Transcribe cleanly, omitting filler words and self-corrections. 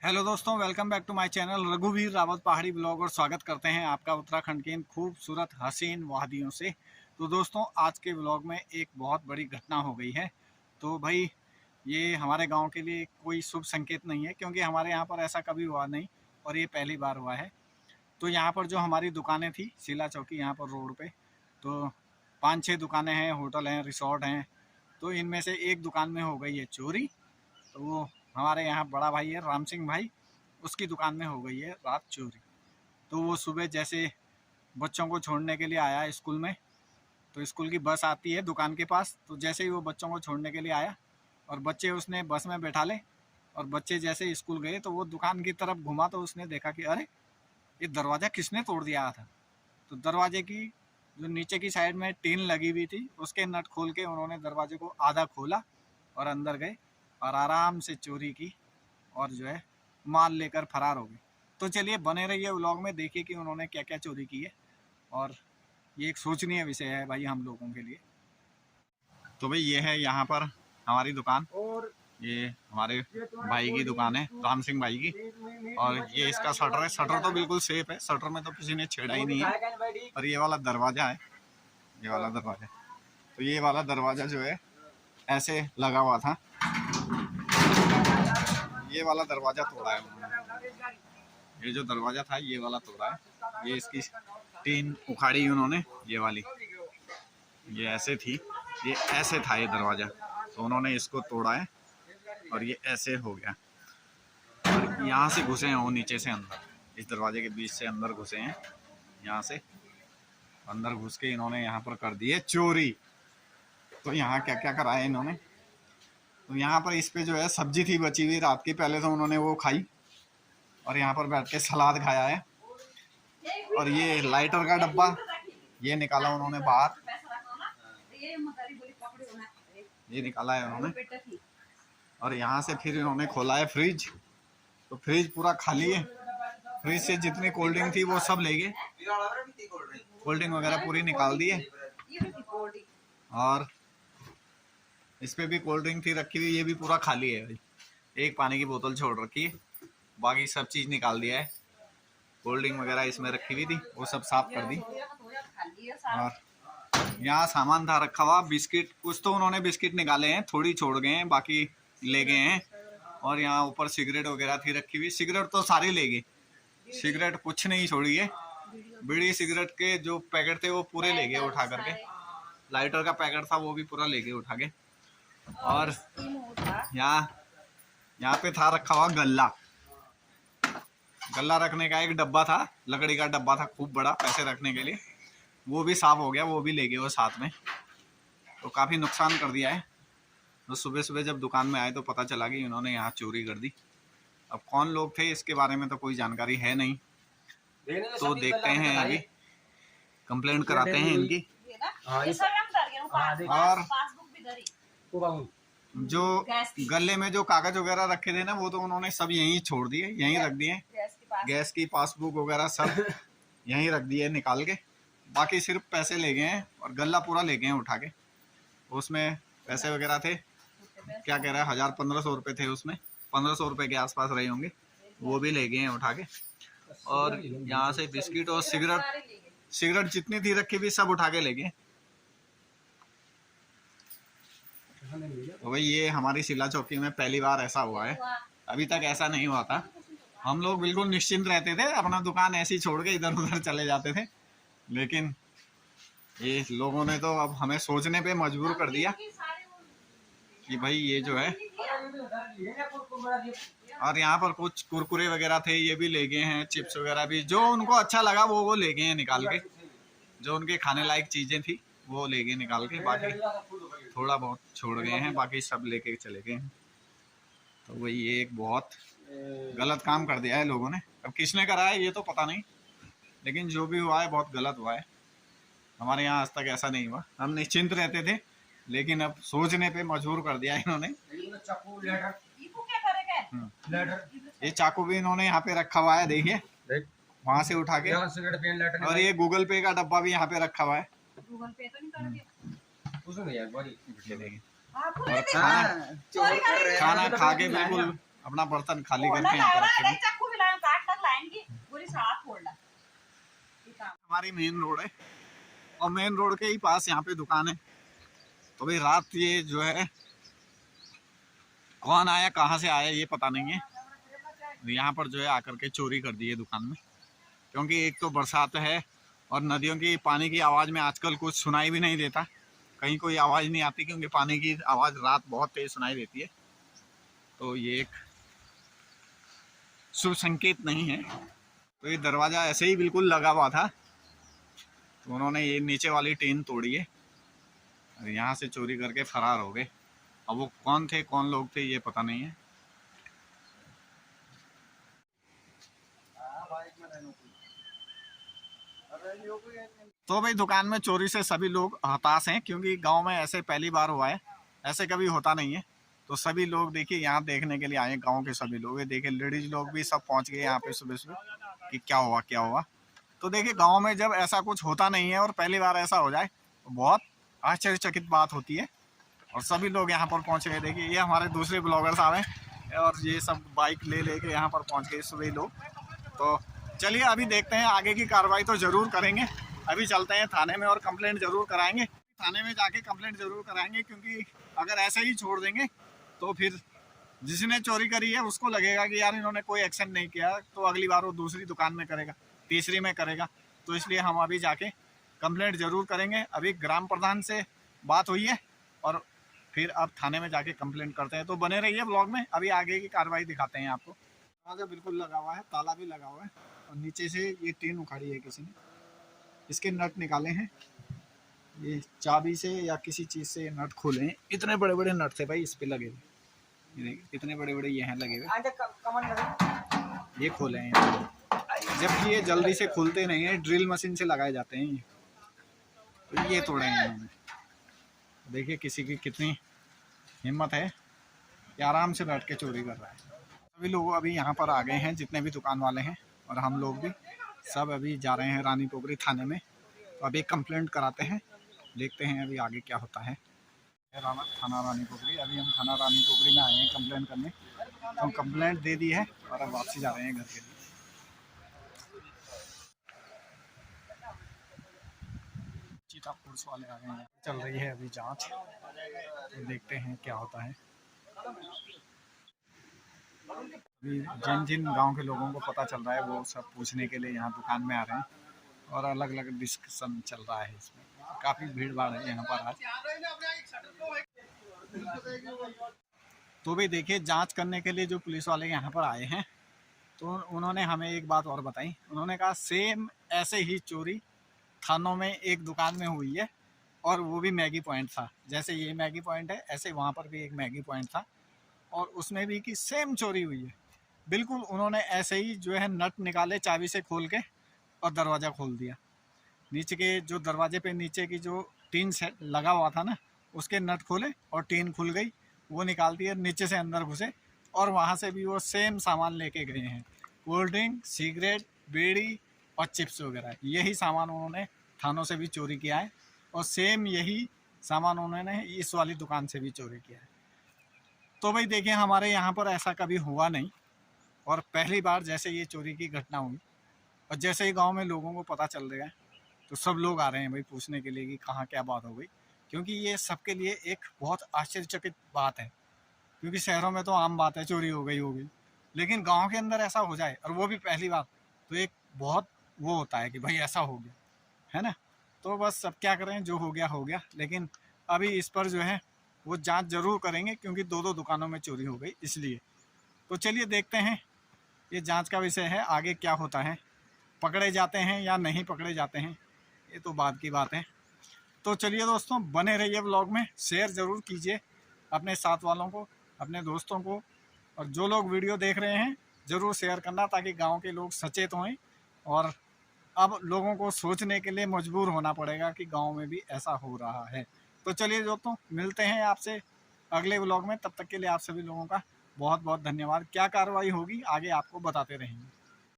Hello दोस्तों, welcome back to my channel रघुवीर रावत पहाड़ी ब्लॉग और स्वागत करते हैं आपका उत्तराखंड के इन खूबसूरत हसीन वादियों से। तो दोस्तों, आज के ब्लॉग में एक बहुत बड़ी घटना हो गई है। तो भाई, ये हमारे गांव के लिए कोई शुभ संकेत नहीं है, क्योंकि हमारे यहाँ पर ऐसा कभी हुआ नहीं और ये पहली बार हुआ है। तो यहाँ पर जो हमारी दुकानें थी शिला चौकी, यहाँ पर रोड पर, तो 5-6 दुकानें हैं, होटल हैं, रिसोर्ट हैं। तो इनमें से एक दुकान में हो गई है चोरी। तो वो हमारे यहाँ बड़ा भाई है राम सिंह भाई, उसकी दुकान में हो गई है रात चोरी। तो वो सुबह जैसे बच्चों को छोड़ने के लिए आया स्कूल में, तो स्कूल की बस आती है दुकान के पास। तो जैसे ही वो बच्चों को छोड़ने के लिए आया और बच्चे उसने बस में बैठा ले, और बच्चे जैसे स्कूल गए तो वो दुकान की तरफ घुमा, तो उसने देखा कि अरे, ये दरवाज़ा किसने तोड़ दिया था। तो दरवाजे की जो नीचे की साइड में टीन लगी हुई थी, उसके नट खोल के उन्होंने दरवाजे को आधा खोला और अंदर गए और आराम से चोरी की और जो है माल लेकर फरार हो गए। तो चलिए बने रहिए व्लॉग में, देखिए कि उन्होंने क्या क्या चोरी की है। और ये एक सोचनीय विषय है भाई हम लोगों के लिए। तो भाई ये है यहाँ पर हमारी दुकान, और ये हमारे भाई की दुकान है, राम सिंह भाई की। और ये इसका शटर है, शटर तो बिल्कुल सेफ है, शटर में तो किसी ने छेड़ा ही नहीं है। और ये वाला दरवाज़ा है, ये वाला दरवाज़ा। तो ये वाला दरवाज़ा जो है ऐसे लगा हुआ था, ये वाला दरवाज़ा तोड़ा है उन्होंने। ये जो दरवाज़ा था ये वाला तोड़ा है। ये इसकी टीन उखाड़ी उन्होंने, ये वाली, ये ऐसे थी, ये ऐसे था ये दरवाज़ा, तो उन्होंने इसको तोड़ा है और ये ऐसे हो गया। और यहाँ से घुसे हैं वो नीचे से अंदर, इस दरवाजे के बीच से अंदर घुसे हैं। यहाँ से अंदर घुस के इन्होंने यहाँ पर कर दी है चोरी। तो यहाँ क्या क्या करा है इन्होंने, तो यहाँ पर इस पे जो है सब्जी थी बची हुई रात की, पहले तो उन्होंने वो खाई और यहाँ पर बैठ के सलाद खाया है। और ये लाइटर का डब्बा ये निकाला उन्होंने बाहर, ये निकाला है उन्होंने। और यहाँ से फिर इन्होंने खोला है फ्रिज, तो फ्रिज पूरा खाली है। फ्रिज से जितनी कोल्ड ड्रिंक थी वो सब ले गए, कोल्ड ड्रिंक वगैरह पूरी निकाल दी है। और इस पे भी कोल्ड ड्रिंक थी रखी हुई, ये भी पूरा खाली है भाई। एक पानी की बोतल छोड़ रखी है, बाकी सब चीज़ निकाल दिया है। कोल्ड ड्रिंक वगैरह इसमें रखी हुई थी, वो सब साफ कर दी। और यहाँ सामान था रखा हुआ, बिस्किट, कुछ तो उन्होंने बिस्किट निकाले हैं, थोड़ी छोड़ गए हैं, बाकी ले गए हैं। और यहाँ ऊपर सिगरेट वगैरह थी रखी हुई, सिगरेट तो सारी ले गए, सिगरेट कुछ नहीं छोड़ी है। बीड़ी सिगरेट के जो पैकेट थे वो पूरे ले गए उठा करके, लाइटर का पैकेट था वो भी पूरा ले गए उठा के। और यहाँ पे था रखा हुआ गल्ला, गल्ला रखने का एक डब्बा था, लकड़ी का डब्बा था खूब बड़ा पैसे रखने के लिए, वो भी साफ हो गया, वो भी ले गए वो साथ में। तो काफ़ी नुकसान कर दिया है। तो सुबह सुबह जब दुकान में आए तो पता चला कि इन्होंने यहाँ चोरी कर दी। अब कौन लोग थे इसके बारे में तो कोई जानकारी है नहीं, तो देखते हैं, अभी कंप्लेंट कराते हैं इनकी। और जो गले में जो कागज वगैरह रखे थे ना, वो तो उन्होंने सब यहीं छोड़ दिए, यहीं रख दिए। गैस की पासबुक वगैरह सब यहीं रख दिए निकाल के, बाकी सिर्फ पैसे ले गए हैं और गल्ला पूरा ले गए हैं उठा के। उसमें पैसे वगैरह थे, क्या कह रहा है, 1000-1500 रुपये थे उसमें, 1500 रुपये के आसपास रहे होंगे, वो भी ले गए हैं उठा के। और यहाँ से बिस्किट और सिगरेट जितनी थी रखी हुई सब उठा के ले गए। तो भाई ये हमारी शिला चौकी में पहली बार ऐसा हुआ है, अभी तक ऐसा नहीं हुआ था। हम लोग बिल्कुल निश्चिंत रहते थे, अपना दुकान ऐसी छोड़ के इधर उधर चले जाते थे, लेकिन ये लोगों ने तो अब हमें सोचने पे मजबूर कर दिया कि भाई ये जो है। और यहाँ पर कुछ कुरकुरे वगैरह थे, ये भी ले गए हैं, चिप्स वगैरह भी, जो उनको अच्छा लगा वो ले गए हैं निकाल के, जो उनके खाने लायक चीज़ें थी वो ले गए निकाल के, बाकी थोड़ा बहुत छोड़ गए हैं, बाकी सब लेके चले गए हैं। तो वही ये एक बहुत गलत काम कर दिया है लोगों ने। अब किसने करा है ये तो पता नहीं, लेकिन जो भी हुआ है बहुत गलत हुआ है। हमारे यहाँ आज तक ऐसा नहीं हुआ, हम निश्चिंत रहते थे, लेकिन अब सोचने पे मजबूर कर दिया इन्होंने। ये चाकू भी इन्होंने यहाँ पे रखा हुआ है, देखिए वहाँ से उठा के। और ये गूगल पे का डब्बा भी यहाँ पे रखा हुआ है। गूगल पे तो नहीं और खाना खा के बिल्कुल अपना बर्तन खाली करके यहाँ पे रखे हैं। हमारी मेन रोड है और मेन रोड के ही पास यहाँ पे दुकान है। तो भाई रात ये जो है कौन आया कहाँ से आया ये पता नहीं है, यहाँ पर जो है आकर के चोरी कर दी है दुकान में। क्योंकि एक तो बरसात है और नदियों की पानी की आवाज़ में आजकल कुछ सुनाई भी नहीं देता, कहीं कोई आवाज़ नहीं आती क्योंकि पानी की आवाज़ रात बहुत तेज सुनाई देती है। तो ये एक शुभ संकेत नहीं है। तो ये दरवाज़ा ऐसे ही बिल्कुल लगा हुआ था, तो उन्होंने ये नीचे वाली टीन तोड़ी है और यहाँ से चोरी करके फरार हो गए। अब वो कौन थे कौन लोग थे ये पता नहीं है। तो भाई दुकान में चोरी से सभी लोग हताश हैं क्योंकि गांव में ऐसे पहली बार हुआ है, ऐसे कभी होता नहीं है। तो सभी लोग देखिए यहाँ देखने के लिए आए, गांव के सभी लोग, ये देखिए लेडीज लोग भी सब पहुंच गए यहाँ पे सुबह सुबह कि क्या हुआ क्या हुआ। तो देखिए गांव में जब ऐसा कुछ होता नहीं है और पहली बार ऐसा हो जाए तो बहुत आश्चर्यचकित बात होती है। और सभी लोग यहाँ पर पहुँच गए। देखिए ये हमारे दूसरे ब्लॉगर्स आ हैं और ये सब बाइक ले लेके यहाँ पर पहुँच गए सभी लोग। तो चलिए अभी देखते हैं आगे की कार्रवाई तो ज़रूर करेंगे। अभी चलते हैं थाने में और कंप्लेंट ज़रूर कराएंगे। थाने में जाके कंप्लेंट ज़रूर कराएंगे क्योंकि अगर ऐसे ही छोड़ देंगे तो फिर जिसने चोरी करी है उसको लगेगा कि यार इन्होंने कोई एक्शन नहीं किया, तो अगली बार वो दूसरी दुकान में करेगा, तीसरी में करेगा। तो इसलिए हम अभी जाके कंप्लेंट ज़रूर करेंगे। अभी ग्राम प्रधान से बात हुई है और फिर अब थाने में जाके कंप्लेंट करते हैं। तो बने रहिए ब्लॉग में, अभी आगे की कार्रवाई दिखाते हैं आपको। दरवाजा बिल्कुल लगा हुआ है, ताला भी लगा हुआ है और नीचे से ये टीन उखाड़ी है किसी ने, इसके नट निकाले हैं, ये चाबी से या किसी चीज़ से ये नट खोले हैं। इतने बड़े बड़े नट थे भाई इस पे लगे हुए, ये देखिए कितने बड़े बड़े ये हैं लगे हुए, ये खोले हैं। जबकि ये जल्दी से खुलते नहीं है, ड्रिल मशीन से लगाए जाते हैं ये। तो ये तोड़े हैं इन्होंने। देखिए किसी की कितनी हिम्मत है कि आराम से बैठ के चोरी कर रहा है। सभी लोग अभी यहाँ पर आ गए हैं, जितने भी दुकान वाले हैं, और हम लोग भी सब अभी जा रहे हैं रानी पोखरी थाने में। तो अभी कंप्लेंट कराते हैं, देखते हैं अभी आगे क्या होता है। थाना रानी पोखरी, अभी हम थाना रानी पोखरी में आए हैं कंप्लेंट करने। तो हम कंप्लेंट दे दी है और अब वापसी जा रहे हैं घर के लिए। चीता पुलिस वाले आ गए हैं, चल रही है अभी जांच, तो देखते हैं क्या होता है। अभी जिन जिन गांव के लोगों को पता चल रहा है वो सब पूछने के लिए यहाँ दुकान में आ रहे हैं और अलग अलग डिस्कशन चल रहा है। इसमें काफ़ी भीड़ भाड़ है यहाँ पर आज। तो भी देखिए जांच करने के लिए जो पुलिस वाले यहाँ पर आए हैं तो उन्होंने हमें एक बात और बताई। उन्होंने कहा सेम ऐसे ही चोरी थानों में एक दुकान में हुई है और वो भी मैगी पॉइंट था। जैसे ये मैगी पॉइंट है ऐसे वहाँ पर भी एक मैगी पॉइंट था और उसमें भी कि सेम चोरी हुई है। बिल्कुल उन्होंने ऐसे ही जो है नट निकाले चाबी से खोल के और दरवाज़ा खोल दिया। नीचे के जो दरवाजे पे नीचे की जो टीन सेट लगा हुआ था ना, उसके नट खोले और टीन खुल गई, वो निकाल दिया, नीचे से अंदर घुसे और वहाँ से भी वो सेम सामान लेके गए हैं। कोल्ड ड्रिंक, सिगरेट, बीड़ी और चिप्स वगैरह, यही सामान उन्होंने थानों से भी चोरी किया है और सेम यही सामान उन्होंने इस वाली दुकान से भी चोरी किया है। तो भाई देखिए हमारे यहाँ पर ऐसा कभी हुआ नहीं और पहली बार जैसे ये चोरी की घटना हुई और जैसे ही गांव में लोगों को पता चल रहा है तो सब लोग आ रहे हैं भाई पूछने के लिए कि कहाँ क्या बात हो गई। क्योंकि ये सबके लिए एक बहुत आश्चर्यचकित बात है, क्योंकि शहरों में तो आम बात है चोरी हो गई, लेकिन गांव के अंदर ऐसा हो जाए और वो भी पहली बार, तो एक बहुत वो होता है कि भाई ऐसा हो गया है ना। तो बस सब क्या करें, जो हो गया, लेकिन अभी इस पर जो है वो जांच ज़रूर करेंगे क्योंकि दो दुकानों में चोरी हो गई इसलिए। तो चलिए देखते हैं, ये जांच का विषय है, आगे क्या होता है, पकड़े जाते हैं या नहीं पकड़े जाते हैं, ये तो बाद की बात है। तो चलिए दोस्तों बने रहिए ब्लॉग में, शेयर ज़रूर कीजिए अपने साथ वालों को, अपने दोस्तों को, और जो लोग वीडियो देख रहे हैं ज़रूर शेयर करना ताकि गांव के लोग सचेत हों। और अब लोगों को सोचने के लिए मजबूर होना पड़ेगा कि गांव में भी ऐसा हो रहा है। तो चलिए दोस्तों मिलते हैं आपसे अगले व्लॉग में, तब तक के लिए आप सभी लोगों का बहुत बहुत धन्यवाद। क्या कार्रवाई होगी आगे आपको बताते रहेंगे।